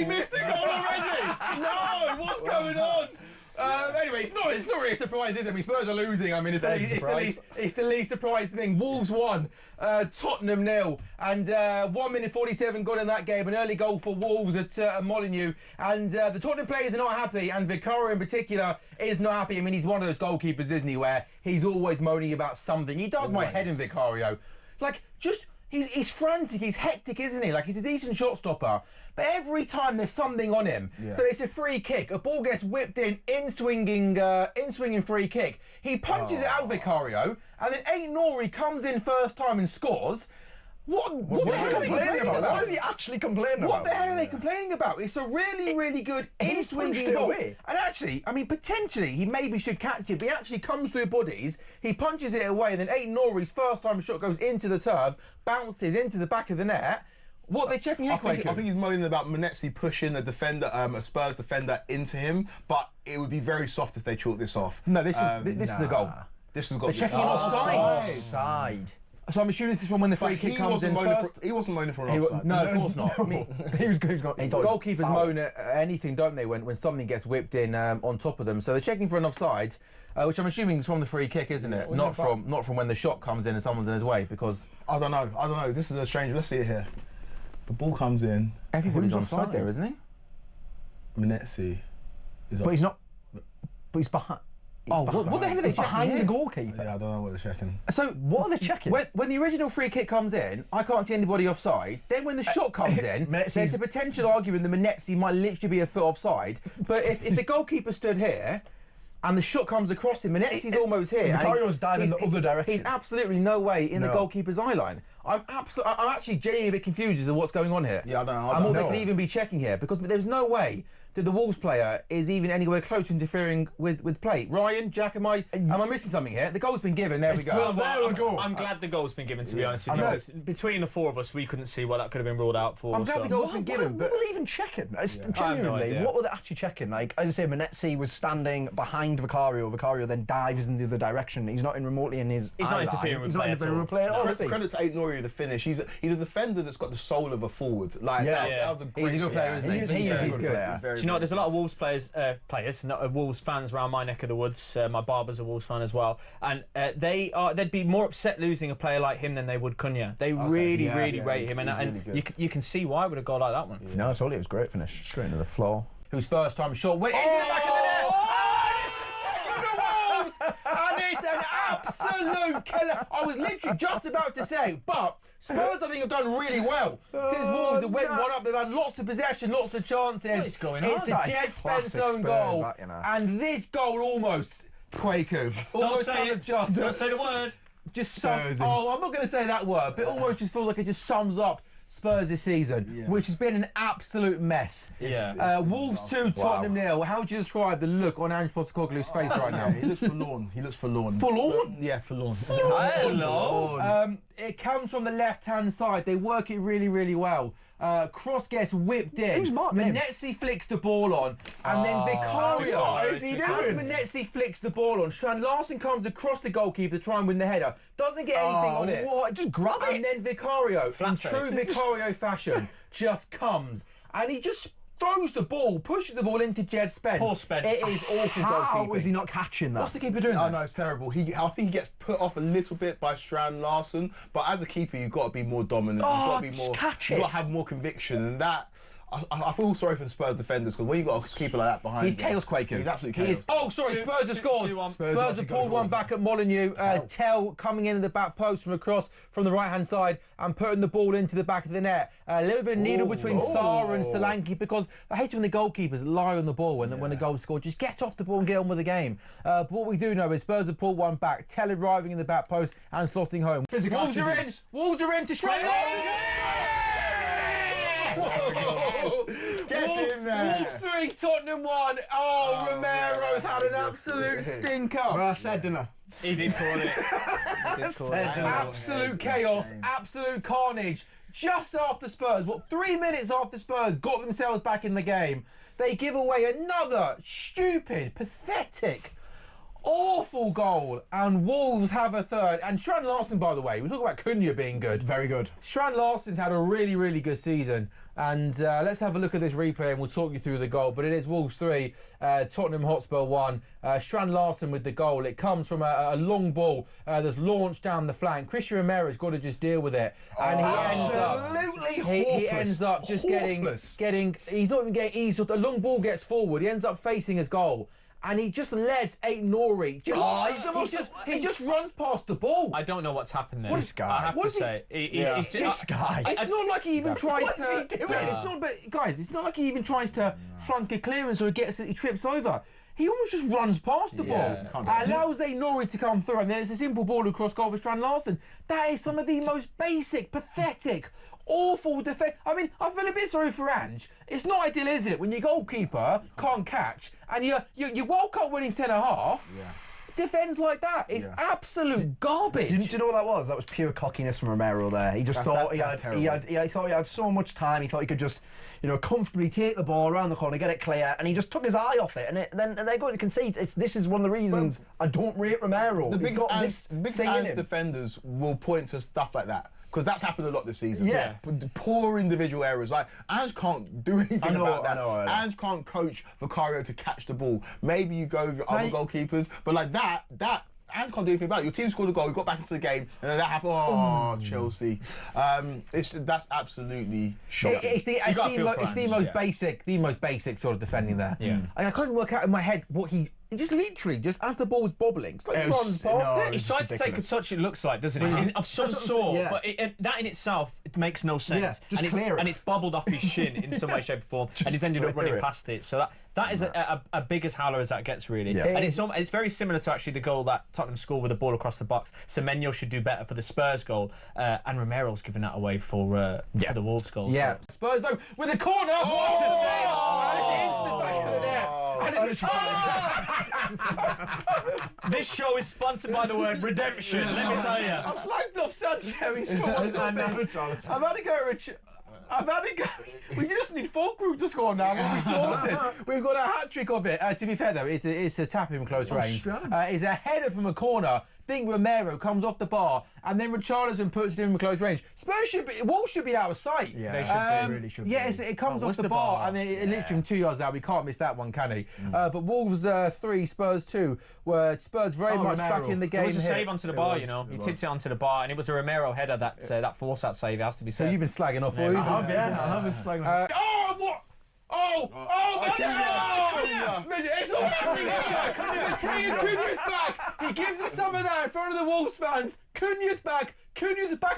he missed the goal already? No, what's going on? Anyway, it's not really a surprise, is it? I mean, Spurs are losing. I mean, it's the least surprising thing. Wolves won, Tottenham 0, and 1 minute 47 gone in that game. An early goal for Wolves at Molineux, and the Tottenham players are not happy, and Vicario in particular is not happy. I mean, he's one of those goalkeepers, isn't he, where he's always moaning about something. He does my head in, Vicario. Like, just... He's frantic, he's hectic, isn't he? Like, he's a decent shot stopper, but every time there's something on him. Yeah. So it's a free kick, a ball gets whipped in swinging free kick. He punches it out, Vicario, and then Aït-Nouri comes in first time and scores. What the hell are they complaining about? What is he actually complaining about? What the hell are they complaining about? It's a really good in-swinging ball. And actually, I mean, potentially, he maybe should catch it, but he actually comes through bodies, he punches it away, and then Aït-Nouri's first time shot goes into the turf, bounces into the back of the net. What are they checking here, I think he's moaning about Menezes pushing a defender, a Spurs defender into him, but it would be very soft if they chalk this off. No, this is the goal. This has got They're checking offside. Offside. So I'm assuming this is from when the free kick comes in first. He wasn't moaning for an offside. No, of course not. I mean, goalkeepers foul. moan at anything, don't they, when something gets whipped in on top of them. So they're checking for an offside, which I'm assuming is from the free kick, isn't it? Not from when the shot comes in and someone's in his way, because... I don't know. This is a strange... Let's see it here. The ball comes in. Everybody's offside there, isn't he? Menezes is But he's not... But he's behind... What the hell are they checking behind here? the goalkeeper? Yeah, I don't know what they're checking. So what are they checking? When the original free kick comes in, I can't see anybody offside. Then when the shot comes in, there's a potential argument that Menezes might literally be a foot offside. But if the goalkeeper stood here and the shot comes across him, Menezes almost here. Vicario's diving the other direction. He's absolutely no way in the goalkeeper's eye line. I'm actually genuinely a bit confused as to what's going on here. Yeah, I don't know. And what they could even be checking here, because there's no way that the Wolves player is even anywhere close to interfering with play. Ryan, Jack, am I missing something here? The goal's been given. There we go. Well, there we go. I'm glad the goal's been given, to be honest with you. Because between the four of us, we couldn't see what that could have been ruled out for. I'm glad the goal's been given. What were they even checking? Genuinely, what were they actually checking? Like, as I say, Menezes was standing behind Vicario. Vicario then dives in the other direction. He's not remotely in his. He's not interfering with play at all. Credit to Aït-Nouri, the finish. He's a defender that's got the soul of a forward. Like that was a great. He's a good player, isn't he? He's good. Do you know what? There's a lot of Wolves Wolves fans around my neck of the woods. My barber's a Wolves fan as well, and they'd be more upset losing a player like him than they would Cunha. They really rate him, and you can see why with a goal like that one. No, I told you it was a great finish, straight into the floor. Whose first time shot went into the back of the net. And it's an absolute killer. I was literally just about to say, but Spurs, I think, have done really well. Since Wolves have went one up, they've had lots of possession, lots of chances. What is going on? It's a Jed Spence own goal. And this goal almost, Quaker, almost kind of just... Don't say the word. I'm not going to say that word, but it almost just feels like it just sums up Spurs this season, which has been an absolute mess. Wolves 2, Tottenham 0. How would you describe the look on Ange Postecoglou's face right now? He looks forlorn. Forlorn? Yeah, forlorn. Hello. It comes from the left-hand side. They work it really well. Cross gets whipped in. Menezes flicks the ball on, and then Vicario. What is he doing? As Menezes flicks the ball on, Strand Larsen comes across the goalkeeper to try and win the header. Doesn't get anything on it. What? Just grab it. And then Vicario, in true Vicario fashion, just comes and he just throws the ball, pushes the ball into Jed Spence. Poor Spence. It is awful goalkeeping. How is he not catching that? What's the keeper doing? Oh no, it's terrible. I think he gets put off a little bit by Strand Larsen, but as a keeper, you've got to be more dominant. You've got to be more. Catch You've it. got to have more conviction, and that. I feel sorry for the Spurs defenders, because when you've got a keeper like that behind he's chaos, Quaker. He's absolutely chaos. Spurs have scored. Spurs have pulled one back at Molineux. Tell coming in at the back post from across from the right-hand side and putting the ball into the back of the net. A little bit of needle between Sarr and Solanke, because I hate when the goalkeepers lie on the ball when the goal's scored. Just get off the ball and get on with the game. But what we do know is Spurs have pulled one back. Tell arriving in the back post and slotting home. Wolves are in. Wolves are in to strike. Get in there. Wolves 3, Tottenham 1. Romero's had an absolute stinker. Well, I said, didn't I? He did call it. Absolute chaos, absolute carnage. Just after Spurs, 3 minutes after Spurs got themselves back in the game, they give away another stupid, pathetic, Awful goal, and Wolves have a third. And Strand Larsen, by the way, we talk about Cunha being good. Very good. Strand Larsen's had a really, really good season. And let's have a look at this replay and we'll talk you through the goal. But it is Wolves 3, Tottenham Hotspur 1. Strand Larsen with the goal. It comes from a long ball that's launched down the flank. Christian Romero's got to just deal with it. And he ends up just getting, he's not even getting eased. A long ball gets forward. He ends up facing his goal. And he just lets Aït-Nouri. He just runs past the ball. I don't know what's happened there. This guy. I have to say, this guy. It's not like he even tries to. It's not like he even tries to flunk a clearance or he trips over. He almost just runs past the ball. Allows Aït-Nouri to come through, and then it's a simple ball across goal for Strand Larsen. That is some of the most basic, pathetic, awful defence. I mean, I feel a bit sorry for Ange. It's not ideal, is it, when your goalkeeper can't catch and you World Cup winning centre half defends like that? It's absolute garbage. Do you know what that was? That was pure cockiness from Romero there. He just thought he thought he had so much time. He thought he could just, comfortably take the ball around the corner, get it clear, and he just took his eye off it. And then they're going to concede. This is one of the reasons I don't rate Romero. The big defenders will point to stuff like that. Because that's happened a lot this season. Yeah. But poor individual errors. Like, Ange can't do anything about that. Ange can't coach Vicario to catch the ball. Maybe you go with your other goalkeepers. But like that Ange can't do anything about it. Your team scored a goal, you got back into the game, and then that happened. Oh, Chelsea. That's absolutely shocking. It's the most basic sort of defending there. Yeah. And I couldn't work out in my head what he just literally, just as the ball was bobbling, it's like he runs past it. He's trying to take a touch, it looks like, doesn't it? Of some sort, but that in itself, it makes no sense. Yeah, and it's bobbled off his shin in some way, shape or form, and he's ended up running past it. So that is a big as howler as that gets, really. Yeah. And it's very similar to actually the goal that Tottenham scored with the ball across the box. Semenyo should do better for the Spurs goal, and Romero's given that away for the Wolves goal. Yeah. So. Spurs though with a corner. What a save! And it's into the back of the net. This show is sponsored by the word redemption, let me tell you. I've slagged off Sancho. He's scored. I've had to go. We just need Fulcrum to score now. We'll be sorted. We've got a hat-trick of it. To be fair, though, it's a tap in close range. It's a header from a corner. Think Romero comes off the bar, and then Richarlison puts it in close range. Wolves should be out of sight. Yeah, they really should. Yeah, it comes off the bar, and then it literally from 2 yards out. We can't miss that one, can he? But Wolves 3, Spurs 2. Were Spurs very much back in the game. It was a save onto the bar, He tips it onto the bar, and it was a Romero header that forced that save. It has to be said. So you've been slagging off, all you? I have been slagging off. It's not happening, guys! Cunha's back! He gives us some of that in front of the Wolves fans. Cunha's back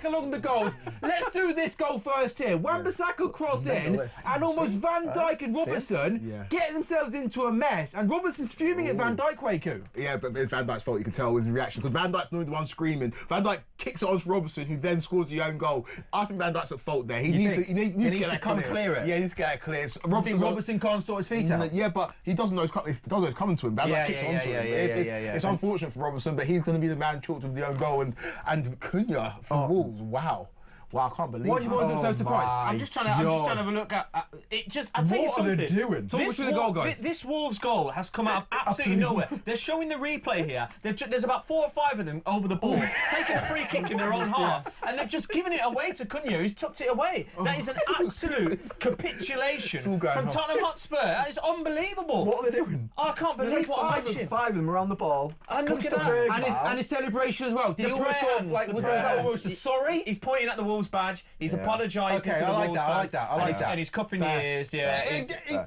along the goals. Let's do this goal first here. Wan-Bissaka cross in, and almost Van Dijk and Robertson get themselves into a mess. And Robertson's fuming at Van Dijk, Kwaku. Yeah, but it's Van Dijk's fault, you can tell with his reaction. Because Van Dijk's not the one screaming. Van Dijk kicks it onto Robertson, who then scores the own goal. I think Van Dijk's at fault there. He needs to come clear it. Yeah, he needs to get it clear. Robertson can't sort his feet out. Yeah, but he doesn't know it's coming to him. Van Dijk kicks it onto him. It's unfortunate for Robertson, but he's going to be the man chalked with the own goal. And Cunha for Wolves, wow, I can't believe it. Why do you boys look so surprised? I'm just trying to have a look at it. I'll tell you something. What are they doing? Talk me through the goal, guys. This Wolves goal has come out of absolutely nowhere. They're showing the replay here. There's about 4 or 5 of them over the ball, taking a free kick in their own half, and they've just given it away to Cunha, who's tucked it away. That is an absolute capitulation from Tottenham Hotspur. That is unbelievable. What are they doing? I can't believe what I'm watching. 5 of them around the ball. And look at that. And his celebration as well. Did he almost sort of was that almost a sorry? He's pointing at the Wolves badge. He's apologising to the Wolves fans. I like that. And he's cupping the ears,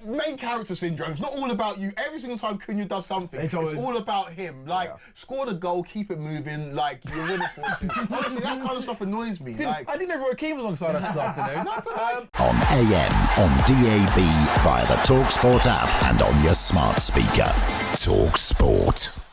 main character syndrome. It's not all about you. Every single time Cunha does something, it's all about him. Score the goal, keep it moving, like you're winning for it. Honestly, that kind of stuff annoys me. I didn't know Roy Keane was alongside us this afternoon. On AM, on DAB, via the talkSPORT app, and on your smart speaker. talkSPORT.